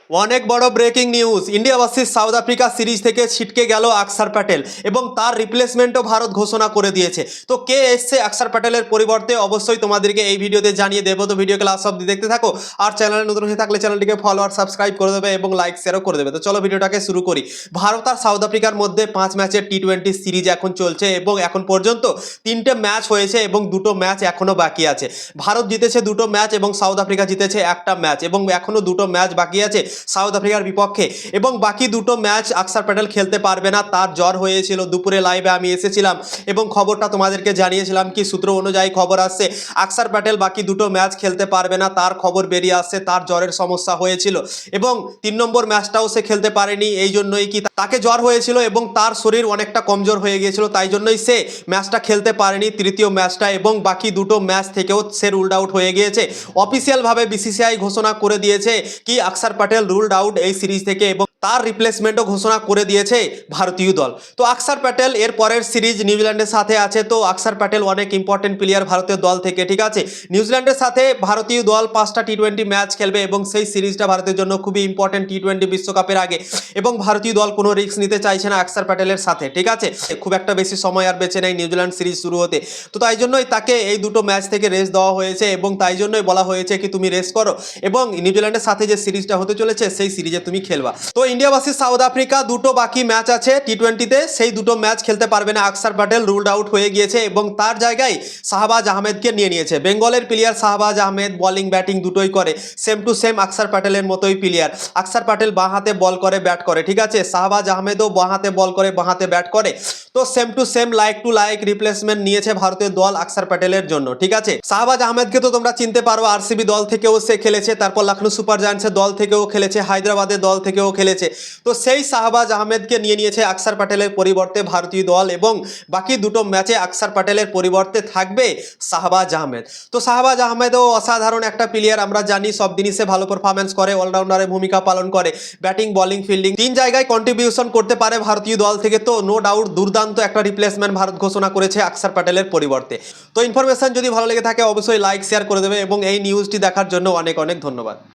অনেক বড় breaking news. India versus south Africa series থেকে ছিটকে গেল আকসার প্যাটেল এবং তার রিপ্লেসমেন্টও ভারত ঘোষণা করে দিয়েছে। তো কে এসছে আকসার প্যাটেলের পরিবর্তে অবশ্যই তোমাদেরকে এই ভিডিওতে জানিয়ে দেবো। তো ভিডিও ক্লাস অবধি দেখতে থাকো, আর চ্যানেলে নতুন হয়ে থাকলে চ্যানেলটিকে ফলো আর সাবস্ক্রাইব করে দেবে এবং লাইক শেয়ারও করে দেবে। তো চলো ভিডিওটাকে শুরু করি। ভারত আর সাউথ আফ্রিকার মধ্যে 5 ম্যাচের টি-20 সিরিজ এখন চলছে এবং এখন পর্যন্ত 3টে ম্যাচ হয়েছে এবং 2টো ম্যাচ এখনো বাকি আছে। ভারত জিতেছে 2টো ম্যাচ এবং সাউথ আফ্রিকা জিতেছে 1টা ম্যাচ এবং এখনো 2টো ম্যাচ বাকি আছে সাউথ আফ্রিকার বিপক্ষে। এবং বাকি 2টো ম্যাচ আকসার প্যাটেল খেলতে পারবে না, তার জ্বর হয়েছিল। দুপুরে লাইভে আমি এসেছিলাম এবং খবরটা তোমাদেরকে জানিয়েছিলাম কি সূত্র অনুযায়ী খবর আসছে আকসার প্যাটেল বাকি 2টো ম্যাচ খেলতে পারবে না, তার খবর বেরিয়ে আসছে তার জ্বরের সমস্যা হয়েছিল এবং 3 নম্বর ম্যাচটাও সে খেলতে পারেনি। এই জন্যই কি তাকে জ্বর হয়েছিল এবং তার শরীর অনেকটা কমজোর হয়ে গিয়েছিল, তাই জন্যই সে ম্যাচটা খেলতে পারেনি তৃতীয় ম্যাচটা। এবং বাকি 2টো ম্যাচ থেকেও সে রুলড আউট হয়ে গিয়েছে। অফিসিয়ালভাবে বিসিসিআই ঘোষণা করে দিয়েছে কি আকসার প্যাটেল রুলড আউট এই সিরিজ থেকে এবং তার রিপ্লেসমেন্টও ঘোষণা করে দিয়েছে ভারতীয় দল। তো আকসার প্যাটেল এর পরের সিরিজ নিউজিল্যান্ডের সাথে আছে। তো আকসার প্যাটেল অনেক ইম্পর্টেন্ট প্লেয়ার ভারতের দল থেকে, ঠিক আছে। নিউজিল্যান্ডের সাথে ভারতীয় দল 5টা টি-20 ম্যাচ খেলবে এবং সেই সিরিজটা ভারতের জন্য খুবই ইম্পর্টেন্ট টি-20 বিশ্বকাপের আগে। এবং ভারতীয় দল কোনো রিস্ক নিতে চাইছে না আকসার প্যাটেলের সাথে, ঠিক আছে। খুব একটা বেশি সময় আর বেঁচে নেই নিউজিল্যান্ড সিরিজ শুরু হতে। তো তাই জন্যই তাকে এই 2টো ম্যাচ থেকে রেস্ট দেওয়া হয়েছে এবং তাই জন্যই বলা হয়েছে কি তুমি রেস্ট করো এবং নিউজিল্যান্ডের সাথে যে সিরিজটা হতে চলেছে সেই সিরিজে তুমি খেলবা। তো ইন্ডিয়া ভার্সেস সাউথ আফ্রিকা 2টো বাকি ম্যাচ আছে টি-20তে, সেই 2টো ম্যাচ খেলতে পারবে না আকসার প্যাটেল, রুলড আউট হয়ে গিয়েছে এবং তার জায়গায় শাহবাজ আহমেদকে নিয়ে নিয়েছে। বেঙ্গলের player Shahbaz Ahmed bowling batting দুটোই করে, সেম টু সেম আকসার প্যাটেলের মতোই প্লেয়ার। আকসার প্যাটেল বাঁ হাতে বল করে ব্যাট করে, ঠিক আছে। শাহবাজ আহমেদও বাঁ হাতে বল করে বাঁ হাতে ব্যাট করে। তো same to same like to like replacement নিয়েছে ভারতের দল আকসার প্যাটেলের জন্য, ঠিক আছে। শাহবাজ আহমেদকে তো তোমরা চিনতে পারো, আরসিবি দল থেকেও সে খেলেছে, তারপর লখনৌ সুপার জায়ান্টসের দল থেকেও খেলেছে, হায়দ্রাবাদের দল থেকেও খেলেছে। তো সেই শাহবাজ আহমেদকে নিয়ে নিয়েছে আকসার প্যাটেলের পরিবর্তে ভারতীয় দল এবং বাকি 2টো ম্যাচে আকসার প্যাটেলের পরিবর্তে থাকবে শাহবাজ আহমেদ। তো শাহবাজ আহমেদও অসাধারণ একটা প্লেয়ার, আমরা জানি সব জিনিসে ভালো পারফরমেন্স করে, অলরাউন্ডারের ভূমিকা পালন করে, ব্যাটিং বোলিং ফিল্ডিং 3 জায়গায় কন্ট্রিবিউশন করতে পারে ভারতীয় দল থেকে। তো নো ডাউট দুর্দান্ত একটা রিপ্লেসমেন্ট ভারত ঘোষণা করেছে আকসার প্যাটেলের পরিবর্তে। তো ইনফরমেশন যদি ভালো লেগে থাকে অবশ্যই লাইক শেয়ার করে দেবে এবং এই নিউজটি দেখার জন্য অনেক অনেক ধন্যবাদ।